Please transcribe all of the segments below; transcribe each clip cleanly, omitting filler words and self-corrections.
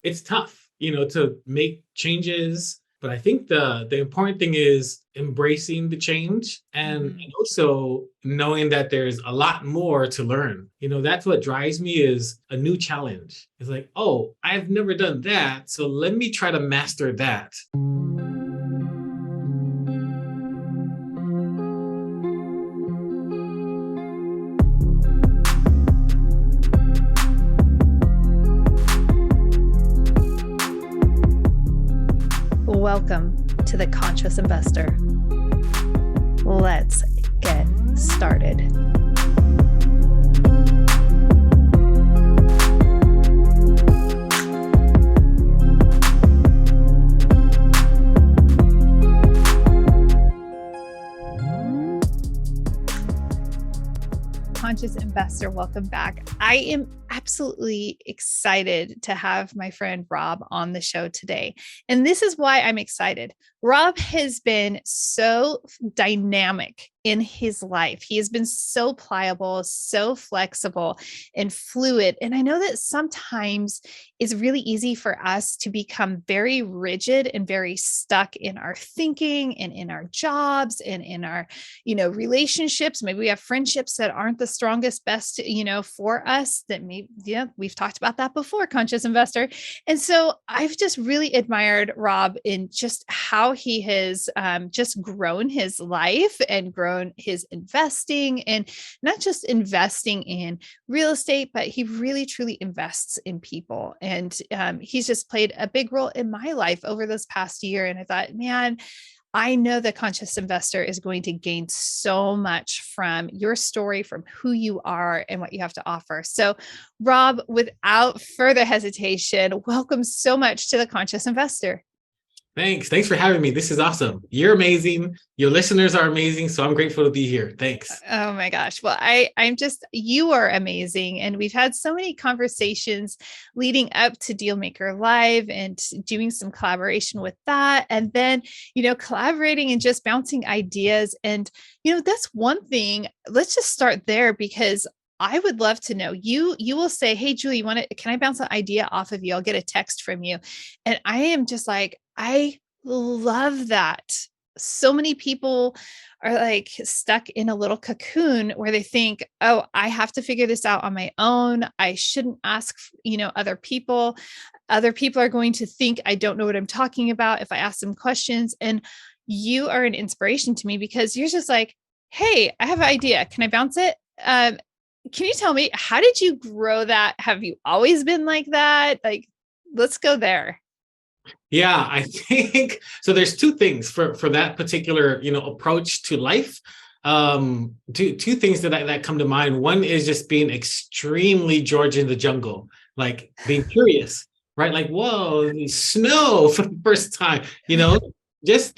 it's tough, to make changes. But I think the important thing is embracing the change and also knowing that there's a lot more to learn. That's what drives me is a new challenge. It's like, oh, I've never done that. So let me try to master that. Welcome to the Conscious Investor. Let's get started. Conscious Investor, welcome back. I am absolutely excited to have my friend Rob on the show today. And this is why I'm excited. Rob has been so dynamic in his life. He has been so pliable, so flexible and fluid. And I know that sometimes it's really easy for us to become very rigid and very stuck in our thinking and in our jobs and in our, relationships. Maybe we have friendships that aren't the strongest, best, for us that we've talked about that before, Conscious Investor. And so I've just really admired Rob in just how he has just grown his life and grown his investing, and not just investing in real estate, but he really truly invests in people. And he's just played a big role in my life over this past year. And I thought, man, I know the Conscious Investor is going to gain so much from your story, from who you are and what you have to offer. So, Rob, without further hesitation, welcome so much to the Conscious Investor. Thanks for having me. This is awesome. You're amazing. Your listeners are amazing. So I'm grateful to be here. Thanks. Oh my gosh. Well, you are amazing. And we've had so many conversations leading up to Dealmaker Live and doing some collaboration with that. And then, collaborating and just bouncing ideas. And, that's one thing. Let's just start there, because I would love to know, you will say, hey, Julie, can I bounce an idea off of you? I'll get a text from you. And I am just like, I love that. So many people are like stuck in a little cocoon where they think, oh, I have to figure this out on my own. I shouldn't ask, other people. Other people are going to think I don't know what I'm talking about if I ask them questions. And you are an inspiration to me, because you're just like, hey, I have an idea. Can I bounce it? Can you tell me, how did you grow that? Have you always been like that? Like, let's go there. Yeah, I think so. There's two things for that particular, approach to life. Two things that come to mind. One is just being extremely George in the jungle, like being curious, right? Like, whoa, snow for the first time, just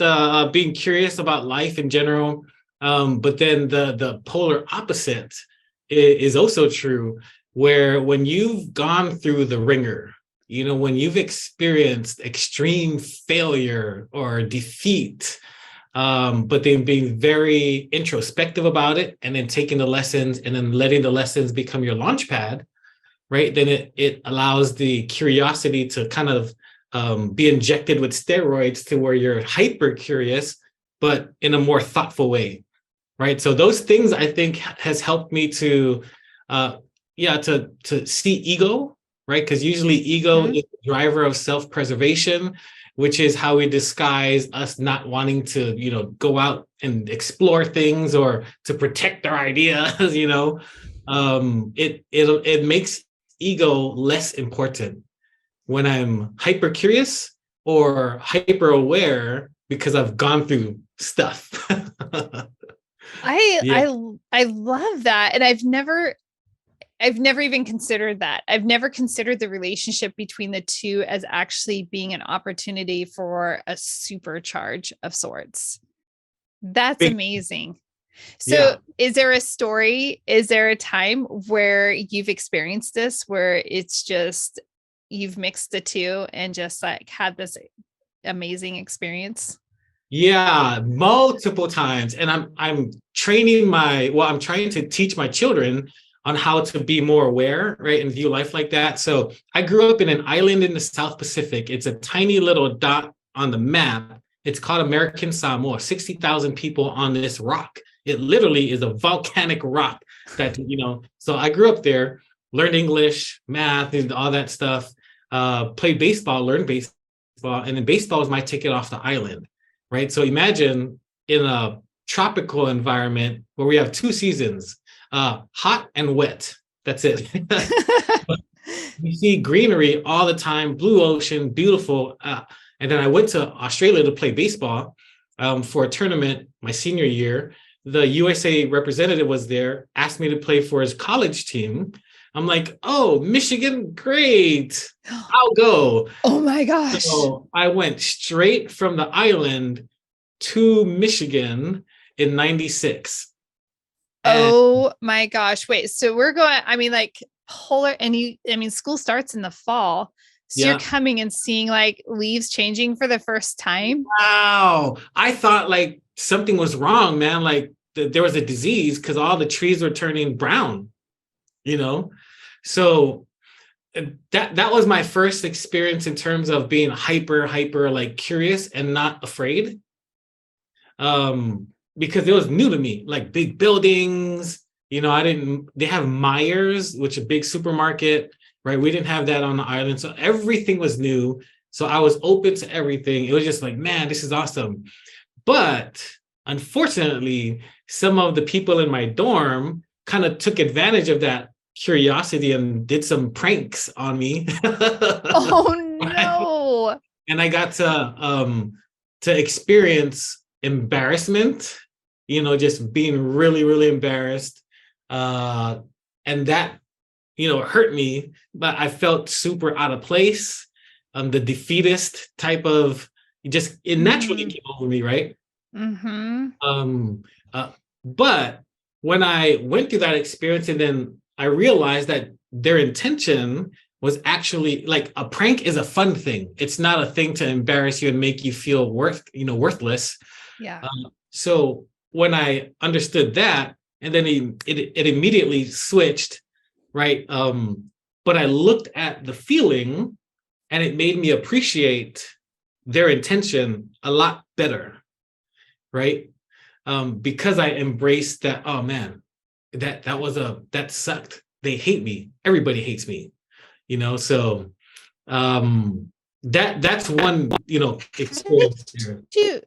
being curious about life in general. But then the polar opposite is also true, where when you've gone through the ringer, when you've experienced extreme failure or defeat, but then being very introspective about it, and then taking the lessons and then letting the lessons become your launch pad, right? Then it allows the curiosity to kind of be injected with steroids to where you're hyper curious, but in a more thoughtful way, right? So those things, I think, has helped me to see ego, right? Because usually ego is the driver of self-preservation, which is how we disguise us not wanting to, go out and explore things or to protect our ideas. It makes ego less important when I'm hyper curious or hyper aware, because I've gone through stuff. I love that. And I've never even considered that. I've never considered the relationship between the two as actually being an opportunity for a supercharge of sorts. That's amazing. So Is there a story? Is there a time where you've experienced this, where it's just, you've mixed the two and just like had this amazing experience? Yeah, multiple times. And I'm trying to teach my children on how to be more aware, right, and view life like that. So I grew up in an island in the South Pacific. It's a tiny little dot on the map. It's called American Samoa, 60,000 people on this rock. It literally is a volcanic rock that, so I grew up there, learned English, math, and all that stuff, played baseball, learned baseball, and then baseball was my ticket off the island, right? So imagine in a tropical environment where we have 2 seasons, hot and wet. That's it. You see greenery all the time, blue ocean, beautiful. And then I went to Australia to play baseball for a tournament my senior year. The USA representative was there, asked me to play for his college team. I'm like, oh, Michigan, great. I'll go. Oh my gosh. So I went straight from the island to Michigan in 96. Oh my gosh. Wait, so we're going, I mean, like polar, and school starts in the fall. So you're coming and seeing like leaves changing for the first time. Wow. I thought like something was wrong, man. Like there was a disease because all the trees were turning brown, So that was my first experience in terms of being hyper like curious and not afraid. Because it was new to me, like big buildings, they have Myers, which is a big supermarket, right? We didn't have that on the island. So everything was new. So I was open to everything. It was just like, man, this is awesome. But unfortunately, some of the people in my dorm kind of took advantage of that curiosity and did some pranks on me. Oh no. And I got to experience embarrassment, just being really, really embarrassed. And that, hurt me, but I felt super out of place. The defeatist type of, it naturally came over me, right? Mm-hmm. But when I went through that experience and then I realized that their intention was actually like a prank is a fun thing. It's not a thing to embarrass you and make you feel worthless. Yeah. So when I understood that, and then it immediately switched, right? But I looked at the feeling and it made me appreciate their intention a lot better, right? Because I embraced that, oh man, that sucked. They hate me. Everybody hates me, so that's one, experience there.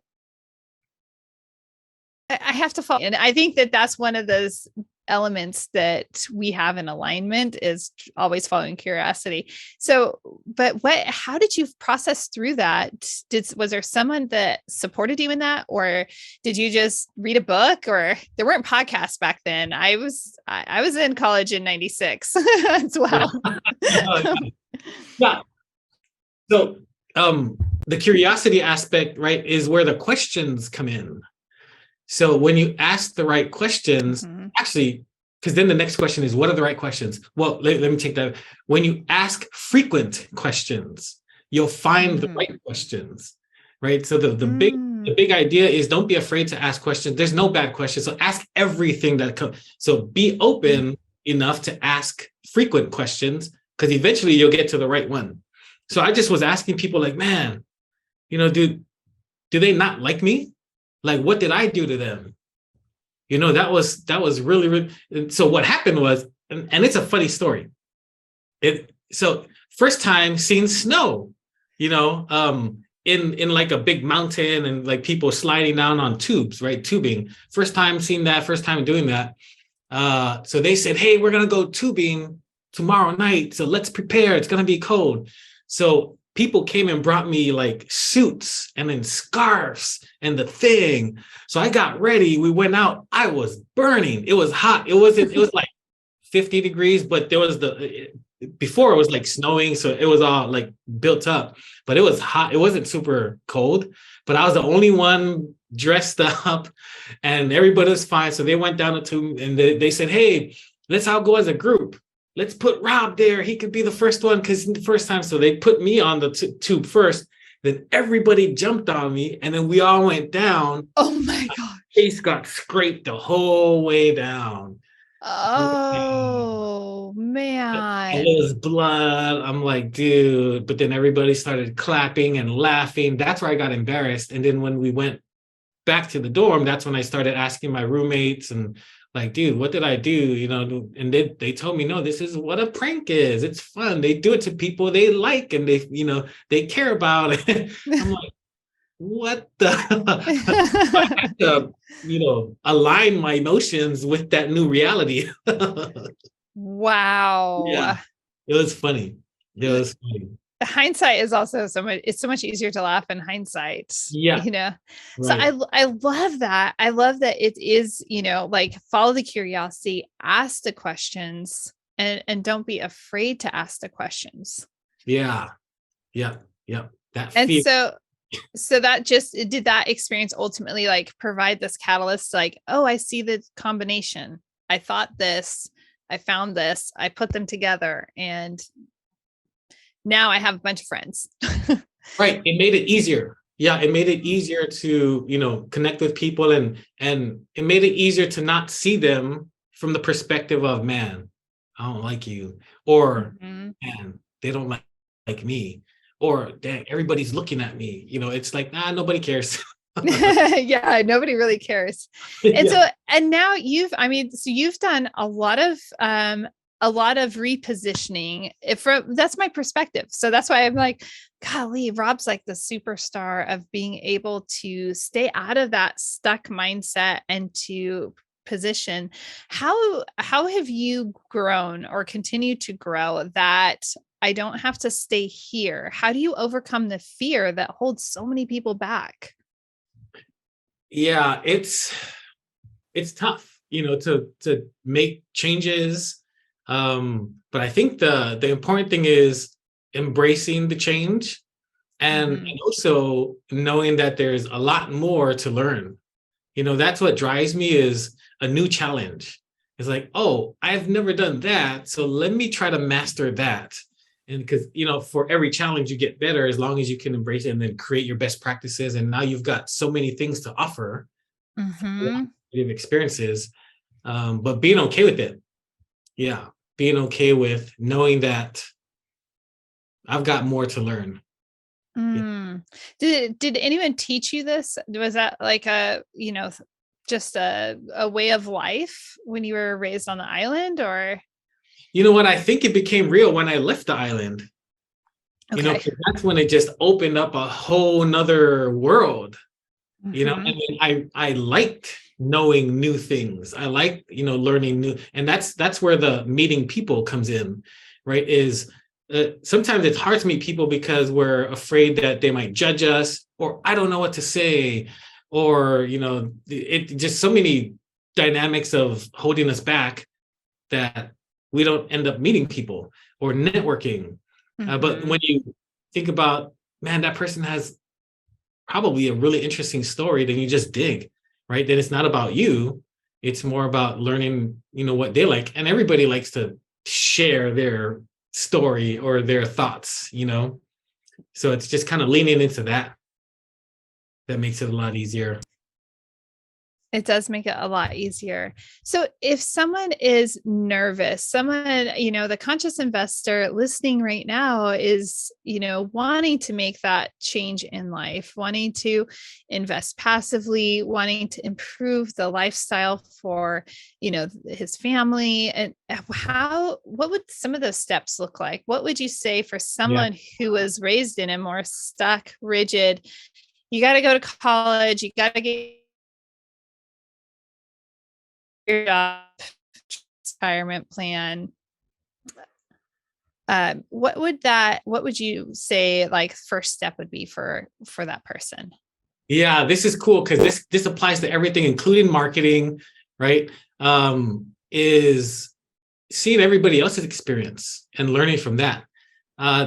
I have to follow. And I think that that's one of those elements that we have in alignment is always following curiosity. So, but how did you process through that? Was there someone that supported you in that, or did you just read a book? Or there weren't podcasts back then. I was in college in 96 as well. Yeah. So, the curiosity aspect, right, is where the questions come in. So when you ask the right questions, actually, because then the next question is, what are the right questions? Well, let me take that. When you ask frequent questions, you'll find the right questions, right? So the big idea is don't be afraid to ask questions. There's no bad questions. So ask everything that comes. So be open enough to ask frequent questions because eventually you'll get to the right one. So I just was asking people like, man, do they not like me? Like, what did I do to them? That was really, really. So what happened was, and it's a funny story. So first time seeing snow, in like a big mountain and like people sliding down on tubes, right? Tubing. First time seeing that, first time doing that. So they said, hey, we're going to go tubing tomorrow night. So let's prepare. It's going to be cold. So people came and brought me like suits and then scarves and the thing. So I got ready. We went out. I was burning. It was hot. It was like 50 degrees, but before it was like snowing. So it was all like built up, but it was hot. It wasn't super cold, but I was the only one dressed up and everybody was fine. So they went down the tube and they said, hey, let's all go as a group. Let's put Rob there. He could be the first one because the first time. So they put me on the tube first. Then everybody jumped on me and then we all went down. Oh my gosh. Face got scraped the whole way down. Oh And man. it was blood. I'm like, dude. But then everybody started clapping and laughing. That's where I got embarrassed. And then when we went back to the dorm, that's when I started asking my roommates and like, dude, what did I do? You know, and they told me, no, this is what a prank is. It's fun. They do it to people they like and they, you know, they care about. I'm like, what the? I had to, you know, align my emotions with that new reality. Yeah, Wow. it was funny. It was funny. Hindsight is also so much, it's so much easier to laugh in hindsight, Yeah, you know. So right. I love that. I love that it is, you know, like follow the curiosity, ask the questions, and don't be afraid to ask the questions. Yeah, yeah, yeah. That And fear. so that just did that experience ultimately like provide this catalyst, like, oh, I see the combination. I thought this, I found this, I put them together, and now I have a bunch of friends. Right. It made it easier. Yeah, it made it easier to, you know, connect with people and it made it easier to not see them from the perspective of, man, I don't like you, or Mhm. man, they don't like me, or dang, everybody's looking at me. You know, it's like, nah, nobody cares. Yeah, nobody really cares. And Yeah. so, and now I mean, so you've done a lot of repositioning from, that's my perspective. So that's why I'm like, golly, Rob's like the superstar of being able to stay out of that stuck mindset and to position. How have you grown or continue to grow that I don't have to stay here? How do you overcome the fear that holds so many people back? Yeah, it's tough, you know, to make changes. But I think the important thing is embracing the change and Mhm. also knowing that there's a lot more to learn. You know, that's what drives me is a new challenge. It's like, oh, I've never done that, so let me try to master that. And because, you know, for every challenge you get better as long as you can embrace it and then create your best practices. And now you've got so many things to offer, Mhm. experiences, but being okay with it. Yeah, being okay with knowing that I've got more to learn. Yeah. Mm. Did anyone teach you this? Was that like a, you know, just a way of life when you were raised on the island, or You know what? I think it became real when I left the island. You know, okay. 'cause that's when it just opened up a whole nother world. You know, Mhm. and then I liked knowing new things. I like, you know, learning new, and that's where the meeting people comes in, right? Is sometimes it's hard to meet people because we're afraid that they might judge us, or I don't know what to say, or you know, it just so many dynamics of holding us back that we don't end up meeting people or networking. But Mhm. when you think about, man, that person has probably a really interesting story, then you just dig, right? Then it's not about you. It's more about learning, you know, what they like. And everybody likes to share their story or their thoughts, you know? So it's just kind of leaning into that that makes it a lot easier. It does make it a lot easier. So if someone is nervous, someone, you know, the conscious investor listening right now is, you know, wanting to make that change in life, wanting to invest passively, wanting to improve the lifestyle for, you know, his family, and what would some of those steps look like? What would you say for Yeah. someone who was raised in a more stuck, rigid, you got to go to college, you got to get your job, retirement plan. What would you say like first step would be for that person? Yeah, this is cool because this applies to everything, including marketing, right? Is seeing everybody else's experience and learning from that.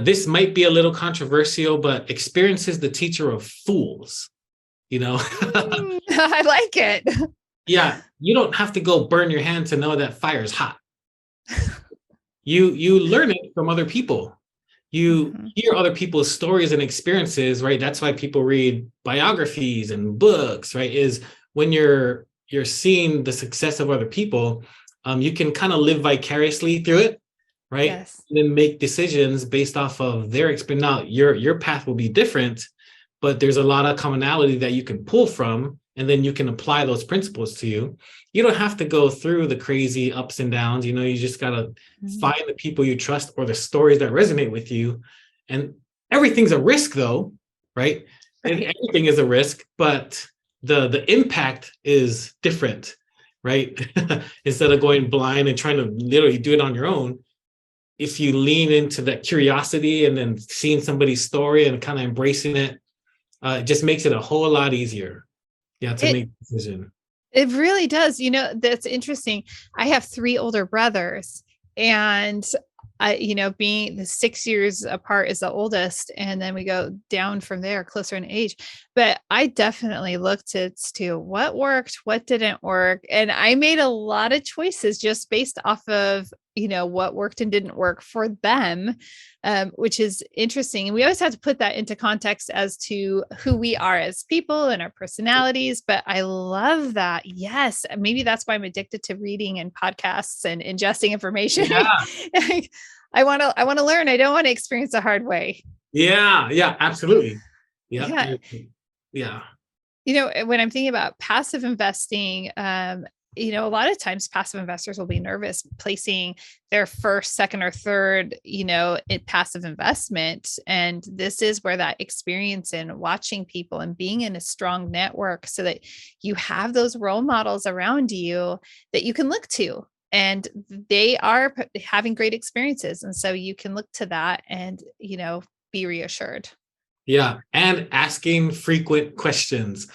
This might be a little controversial, but experience is the teacher of fools, you know? I like it. Yeah, you don't have to go burn your hand to know that fire is hot. You learn it from other people. You Mhm. hear other people's stories and experiences, right? That's why people read biographies and books, right? Is when you're seeing the success of other people, you can kind of live vicariously through it, right? Yes. And then make decisions based off of their experience. Now, your path will be different, but there's a lot of commonality that you can pull from, and then you can apply those principles to you. You don't have to go through the crazy ups and downs. You just got to find the people you trust or the stories that resonate with you. And everything's a risk, though, right? And everything is a risk, but the impact is different, right? Instead of going blind and trying to literally do it on your own, if you lean into that curiosity and then seeing somebody's story and kind of embracing it, it just makes it a whole lot easier, to make a decision. It really does. That's interesting. I have 3 older brothers, and being the 6 years apart is the oldest, and then we go down from there closer in age. But I definitely looked to what worked, what didn't work. And I made a lot of choices just based off of, what worked and didn't work for them, which is interesting. And we always have to put that into context as to who we are as people and our personalities. But I love that. Yes. Maybe that's why I'm addicted to reading and podcasts and ingesting information. Yeah. I want to learn. I don't want to experience the hard way. Yeah, absolutely. Yeah. When I'm thinking about passive investing, a lot of times passive investors will be nervous placing their first, second, or third, passive investment. And this is where that experience in watching people and being in a strong network so that you have those role models around you that you can look to. And they are having great experiences. And so you can look to that and, be reassured. Yeah. And asking frequent questions.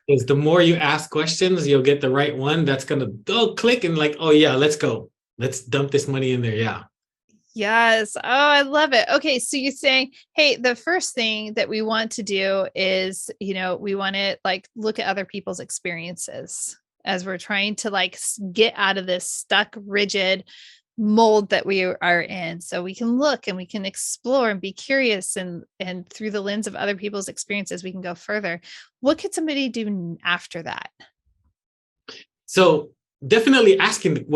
Because the more you ask questions, you'll get the right one that's going to go click and like, oh yeah, let's go. Let's dump this money in there. Yeah. Yes. Oh, I love it. Okay. So you're saying, hey, the first thing that we want to do is, we want to look at other people's experiences as we're trying to get out of this stuck, rigid mold that we are in. So we can look and we can explore and be curious, and through the lens of other people's experiences, we can go further. What could somebody do after that? So definitely asking,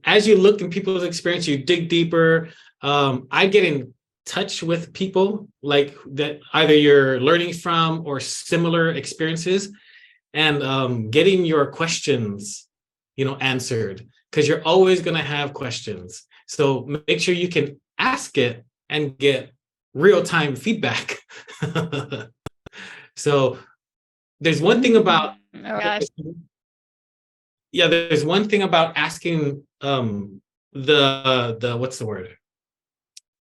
as you look in people's experience, you dig deeper. I get in touch with people like that, either you're learning from or similar experiences, and getting your questions, answered. Because you're always going to have questions. So make sure you can ask it and get real-time feedback. So there's one thing about, there's one thing about asking the what's the word?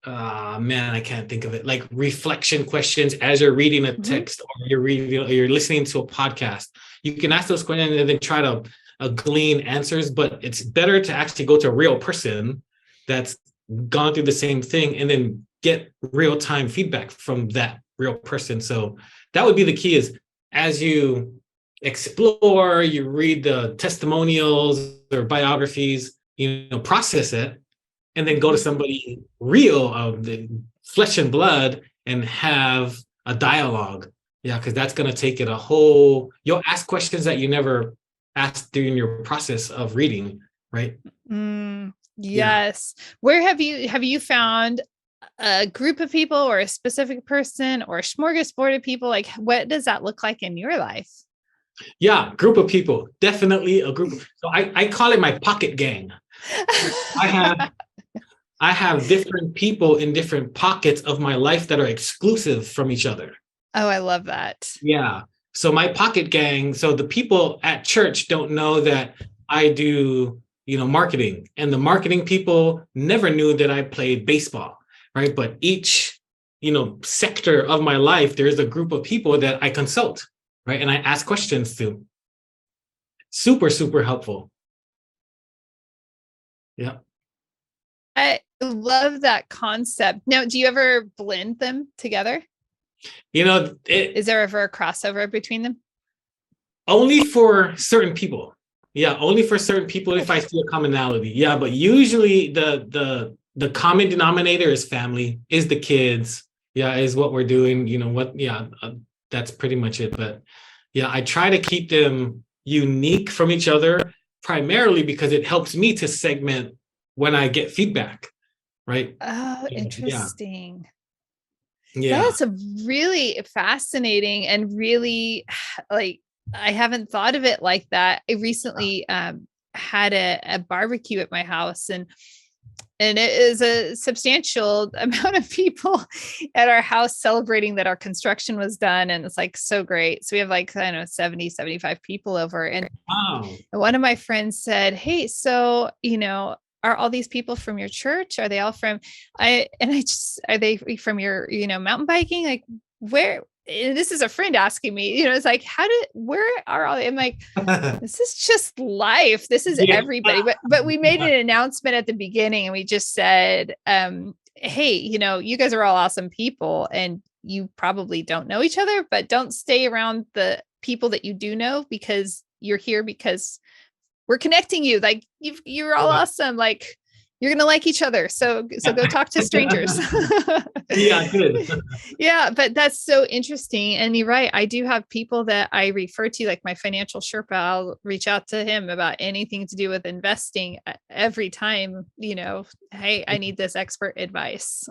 I can't think of it. Like reflection questions as you're reading a text or you're listening to a podcast. You can ask those questions and then try to glean answers, but it's better to actually go to a real person that's gone through the same thing and then get real-time feedback from that real person. So that would be the key, is as you explore, you read the testimonials or biographies, process it, and then go to somebody real of the flesh and blood and have a dialogue. Yeah, because that's going to take it you'll ask questions that you never asked during your process of reading, right? Yes. Yeah. Where have you found a group of people or a specific person or a smorgasbord of people? Like, what does that look like in your life? Yeah, group of people. Definitely a group. So I call it my pocket gang. I have different people in different pockets of my life that are exclusive from each other. Oh, I love that. Yeah. So my pocket gang, so the people at church don't know that I do, marketing, and the marketing people never knew that I played baseball, right? But each, sector of my life, there's a group of people that I consult, right? And I ask questions to. Super, super helpful. Yeah. I love that concept. Now, do you ever blend them together? Is there ever a crossover between them? Only for certain people. Yeah, only for certain people if I see a commonality. Yeah, but usually the common denominator is family, is the kids. Yeah, is what we're doing. That's pretty much it. But yeah, I try to keep them unique from each other primarily because it helps me to segment when I get feedback, right? Oh, Yeah, interesting. yeah, That's a really fascinating and really like I haven't thought of it like that. I recently had a barbecue at my house and it is a substantial amount of people at our house celebrating that our construction was done and it's like so great. So we have like I don't know 70, 75 people over and wow, one of my friends said, "Hey, so, are all these people from your church? Are they all from I just are they from your, mountain biking? Like where and this is a friend asking me, it's like, where are all I'm like, this is just life. This is yeah, everybody. But we made an announcement at the beginning and we just said, hey, you guys are all awesome people and you probably don't know each other, but don't stay around the people that you do know because you're here because we're connecting you. Like you're all awesome. Like you're gonna like each other. So go talk to strangers. yeah, good. Yeah, but that's so interesting. And you're right. I do have people that I refer to, like my financial Sherpa. I'll reach out to him about anything to do with investing every time, hey, I need this expert advice.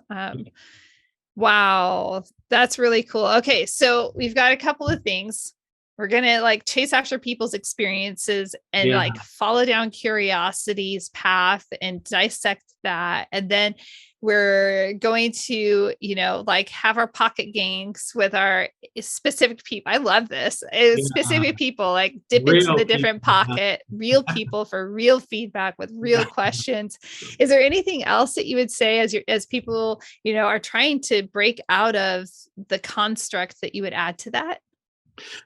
Wow, that's really cool. Okay, so we've got a couple of things. We're going to like chase after people's experiences and Yeah, like follow down curiosity's path and dissect that. And then we're going to, like have our pocket games with our specific people. I love this. yeah, Specific people like dip into real the people. different pocket, real people for real feedback with real questions. Is there anything else that you would say as people, are trying to break out of the construct that you would add to that?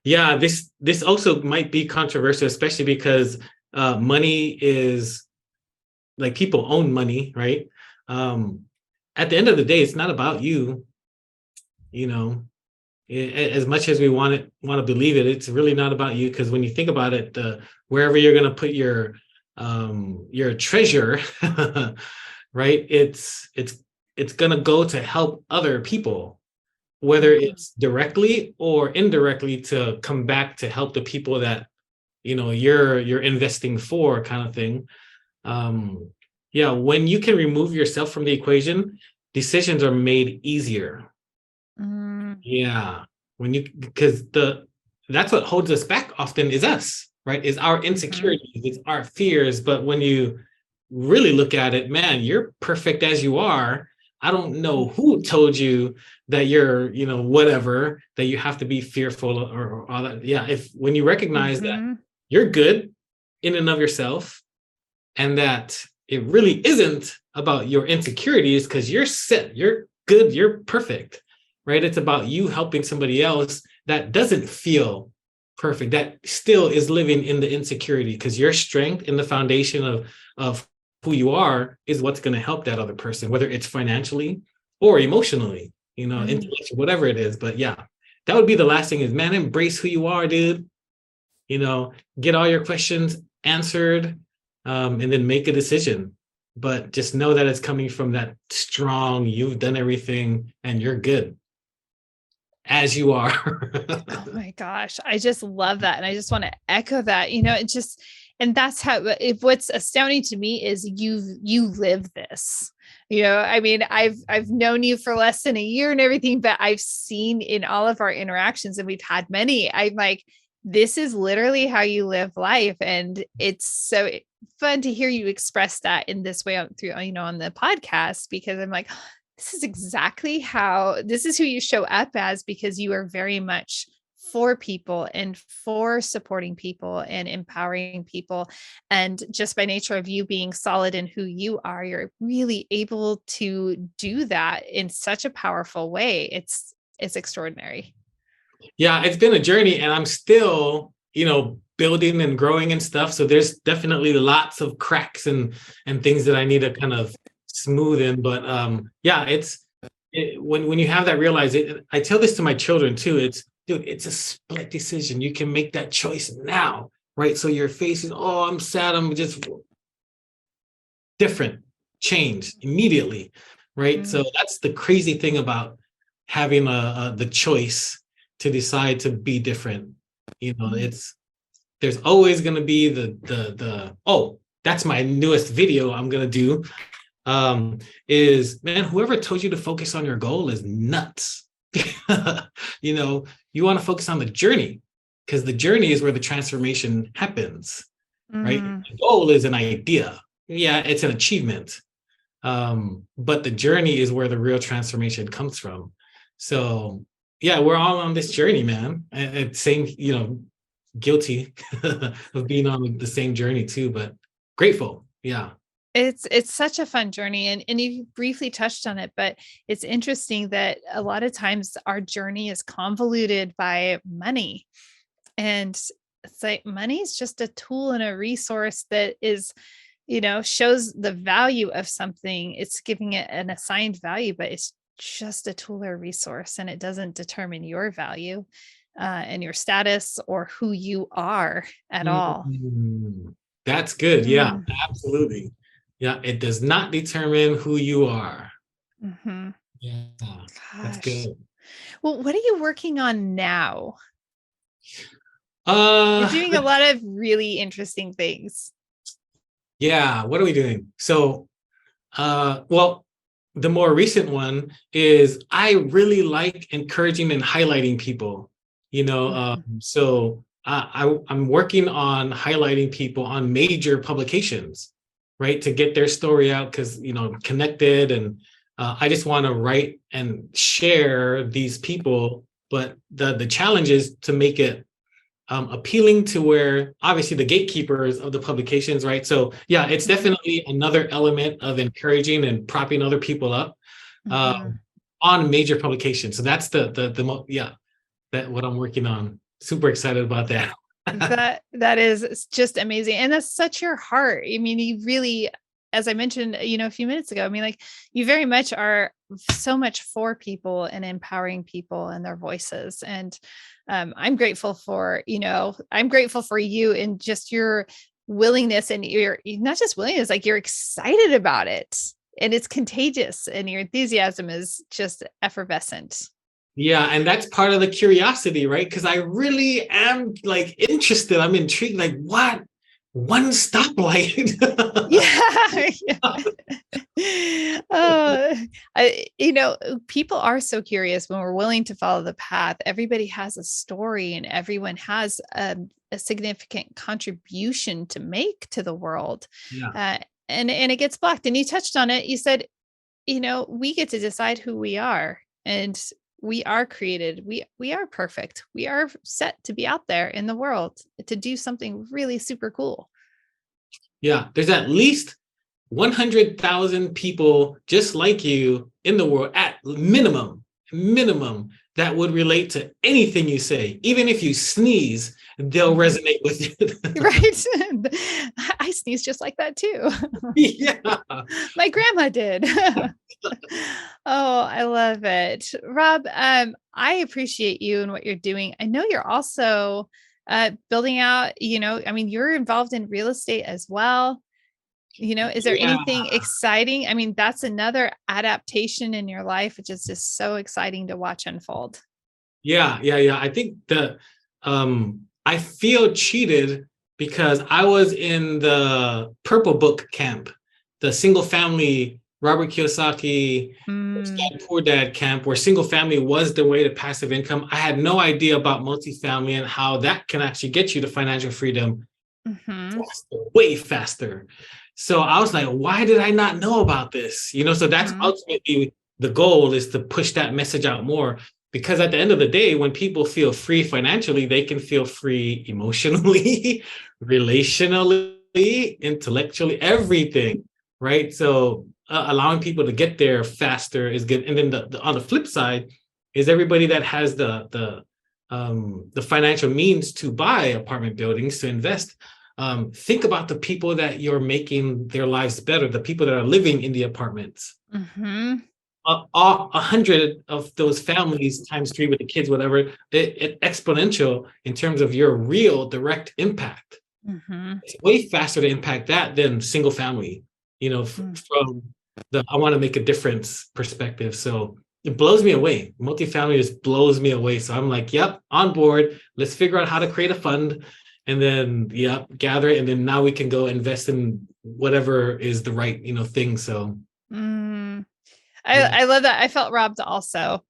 Yeah, this also might be controversial, especially because money is like people own money, right? Um, at the end of the day, it's not about you, you know. As much as we want to believe it, it's really not about you because when you think about it, wherever you're going to put your treasure, right? It's going to go to help other people, whether it's directly or indirectly to come back to help the people that you're investing for, kind of thing. Yeah, when you can remove yourself from the equation, decisions are made easier. Mm, Yeah, when you because the that's what holds us back often is us, right? Is our mhm, insecurities, it's our fears. But when you really look at it, man, you're perfect as you are. I don't know who told you that you're, whatever, that you have to be fearful or all that. Yeah, if when you recognize that mhm. you're good in and of yourself, and that it really isn't about your insecurities because you're set, you're good, you're perfect, right? It's about you helping somebody else that doesn't feel perfect, that still is living in the insecurity because your strength in the foundation of who you are is what's going to help that other person, whether it's financially or emotionally, Mm. intellectual, whatever it is. But yeah, that would be the last thing is, man, embrace who you are, dude. Get all your questions answered, and then make a decision. But just know that it's coming from that strong, you've done everything and you're good as you are. Oh my gosh. I just love that. And I just want to echo that, it just, and that's how, if what's astounding to me is you live this, I mean, I've known you for less than a year and everything, but I've seen in all of our interactions and we've had many, I'm like, this is literally how you live life. And it's so fun to hear you express that in this way through, on the podcast, because I'm like, this is who you show up as because you are very much for people and for supporting people and empowering people. And just by nature of you being solid in who you are, you're really able to do that in such a powerful way. It's extraordinary. Yeah, it's been a journey and I'm still, building and growing and stuff. So there's definitely lots of cracks and things that I need to kind of smooth in. But yeah, when you have that realization, I tell this to my children too. Dude, it's a split decision. You can make that choice now, right? So your face is, oh, I'm sad. I'm just different, change immediately, right? So Mm. that's the crazy thing about having the choice to decide to be different. Mm. It's There's always going to be the oh, that's my newest video I'm going to do. Is, man, whoever told you to focus on your goal is nuts. You know, you want to focus on the journey, because the journey is where the transformation happens, right? The goal is an idea. Yeah, it's an achievement. But the journey is where the real transformation comes from. So yeah, we're all on this journey, man. And same, you know, guilty of being on the same journey too, but grateful. Yeah. It's such a fun journey, and you briefly touched on it, but it's interesting that a lot of times our journey is convoluted by money. And it's like money is just a tool and a resource that is, shows the value of something. It's giving it an assigned value, but it's just a tool or resource, and it doesn't determine your value and your status or who you are at all. That's good. Yeah, absolutely. Yeah, it does not determine who you are. Yeah, that's good. Well, what are you working on now? You're doing a lot of really interesting things. Yeah, what are we doing? So, well, the more recent one is I really like encouraging and highlighting people. So I'm working on highlighting people on major publications, right, to get their story out, because connected, and I just want to write and share these people, but the challenge is to make it appealing to where obviously the gatekeepers of the publications, right? So yeah, it's definitely another element of encouraging and propping other people up on major publications. So that's that what I'm working on. Super excited about that. That is just amazing. And that's such your heart. I mean, you really, as I mentioned, a few minutes ago, I mean, like, you very much are so much for people and empowering people and their voices. And I'm grateful for you and just your willingness, and you're not just willingness, like you're excited about it, and it's contagious, and your enthusiasm is just effervescent. Yeah, and that's part of the curiosity, right? Because I really am like interested. I'm intrigued. Like, what? One stoplight? People are so curious when we're willing to follow the path. Everybody has a story, and everyone has a significant contribution to make to the world. Yeah. And it gets blocked. And you touched on it. You said, we get to decide who we are, and we are created. We are perfect. We are set to be out there in the world to do something really super cool. Yeah, there's at least 100,000 people just like you in the world, at minimum, that would relate to anything you say. Even if you sneeze, they'll resonate with you. Right. I sneeze just like that too. Yeah. My grandma did. Oh, I love it. Rob, I appreciate you and what you're doing. I know you're also building out, you're involved in real estate as well. Is there anything exciting? I mean, that's another adaptation in your life, which is just so exciting to watch unfold. Yeah. I think I feel cheated because I was in the Purple Book camp, the single family Robert Kiyosaki, Rich Dad Poor Dad camp, where single family was the way to passive income. I had no idea about multifamily and how that can actually get you to financial freedom faster, way faster. So I was like, why did I not know about this? So that's ultimately the goal, is to push that message out more. Because at the end of the day, when people feel free financially, they can feel free emotionally, relationally, intellectually, everything, right? So allowing people to get there faster is good. And then on the flip side is everybody that has the financial means to buy apartment buildings, to invest. Think about the people that you're making their lives better, the people that are living in the apartments. 100 of those families times 3 with the kids, whatever, it exponential in terms of your real direct impact. It's way faster to impact that than single family, from the I want to make a difference perspective. So it blows me away. Multifamily just blows me away. So I'm like, yep, on board. Let's figure out how to create a fund and then gather it, and then now we can go invest in whatever is the right, thing. So I love that. I felt robbed also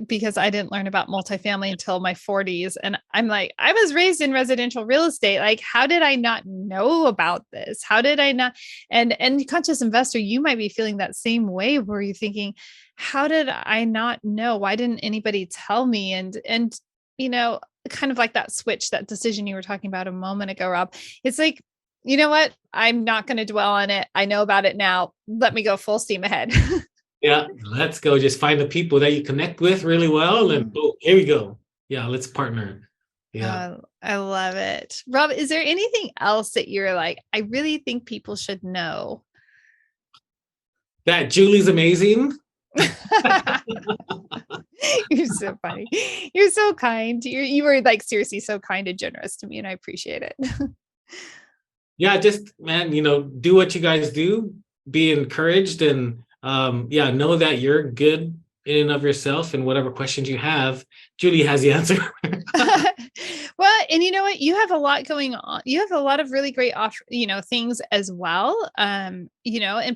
because I didn't learn about multifamily until my 40s. And I'm like, I was raised in residential real estate. Like, how did I not know about this? How did I not? And conscious investor, you might be feeling that same way where you're thinking, how did I not know? Why didn't anybody tell me? And kind of like that switch, that decision you were talking about a moment ago, Rob. It's like, you know what? I'm not going to dwell on it. I know about it now. Let me go full steam ahead. Yeah, let's go. Just find the people that you connect with really well, and here we go. Yeah, let's partner. Yeah, I love it. Rob, is there anything else that you're like, I really think people should know? That Julie's amazing. You're so funny. You're so kind. You were like seriously so kind and generous to me, and I appreciate it. Yeah, just man, do what you guys do. Be encouraged, and know that you're good in and of yourself. And whatever questions you have, Julie has the answer. Well, and you know what? You have a lot going on. You have a lot of really great things as well. And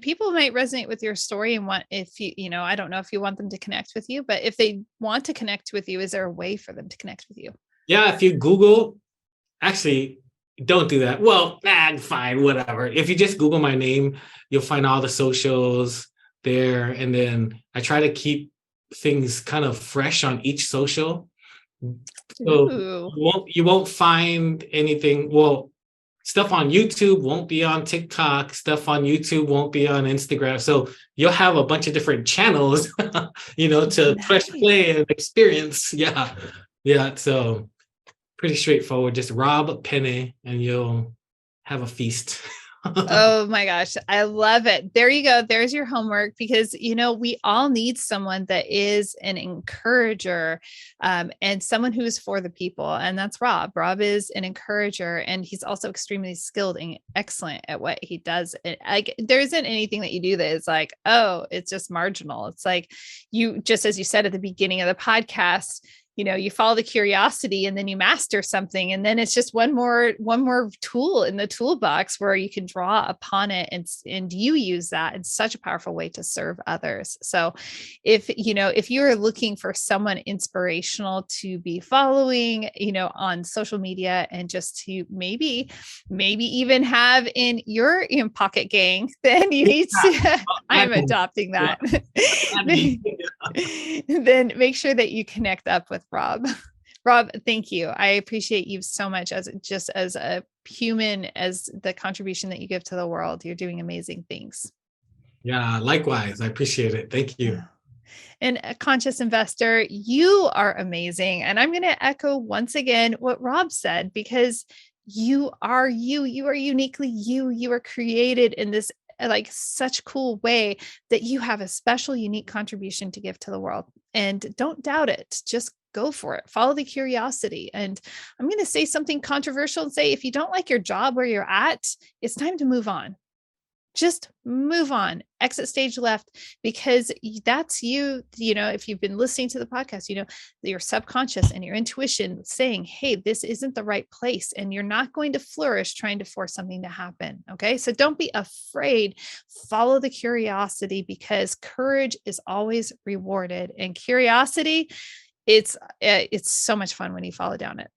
people might resonate with your story and want, if I don't know if you want them to connect with you, but if they want to connect with you, is there a way for them to connect with you? Yeah, if you Google, actually, don't do that. Well, fine, whatever. If you just Google my name, you'll find all the socials there. And then I try to keep things kind of fresh on each social. So you won't find anything. Well, stuff on YouTube won't be on TikTok. Stuff on YouTube won't be on Instagram. So you'll have a bunch of different channels, to press play and experience. Yeah. Yeah. So pretty straightforward. Just Rob Pene and you'll have a feast. Oh my gosh. I love it. There you go. There's your homework, because, we all need someone that is an encourager, and someone who is for the people. And that's Rob. Rob is an encourager, and he's also extremely skilled and excellent at what he does. There isn't anything that you do that is like, oh, it's just marginal. It's like just as you said at the beginning of the podcast, you follow the curiosity and then you master something. And then it's just one more tool in the toolbox where you can draw upon it. And you use that in such a powerful way to serve others. So if you're looking for someone inspirational to be following, on social media, and just to maybe even have in your pocket gang, then you need to, I'm adopting that. Then make sure that you connect up with Rob. Rob, thank you. I appreciate you so much as a human, as the contribution that you give to the world. You're doing amazing things. Yeah, likewise. I appreciate it. Thank you. And a conscious investor, you are amazing. And I'm going to echo once again what Rob said, because you are uniquely you are created in this such cool way that you have a special, unique contribution to give to the world. And don't doubt it. Just go for it. Follow the curiosity. And I'm going to say something controversial and say, if you don't like your job where you're at, it's time to move on. Just move on, exit stage left, because that's you. If you've been listening to the podcast, your subconscious and your intuition saying, hey, this isn't the right place, and you're not going to flourish trying to force something to happen. Okay. So don't be afraid. Follow the curiosity, because courage is always rewarded, and curiosity, it's so much fun when you follow down it.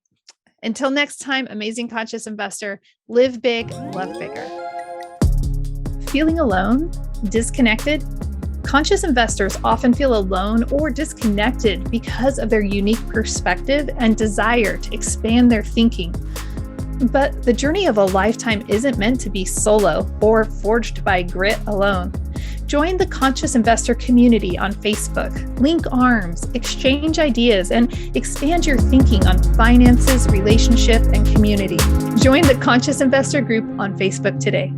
Until next time, amazing conscious investor, live big, love bigger. Feeling alone? Disconnected? Conscious investors often feel alone or disconnected because of their unique perspective and desire to expand their thinking. But the journey of a lifetime isn't meant to be solo or forged by grit alone. Join the Conscious Investor community on Facebook. Link arms, exchange ideas, and expand your thinking on finances, relationship, and community. Join the Conscious Investor group on Facebook today.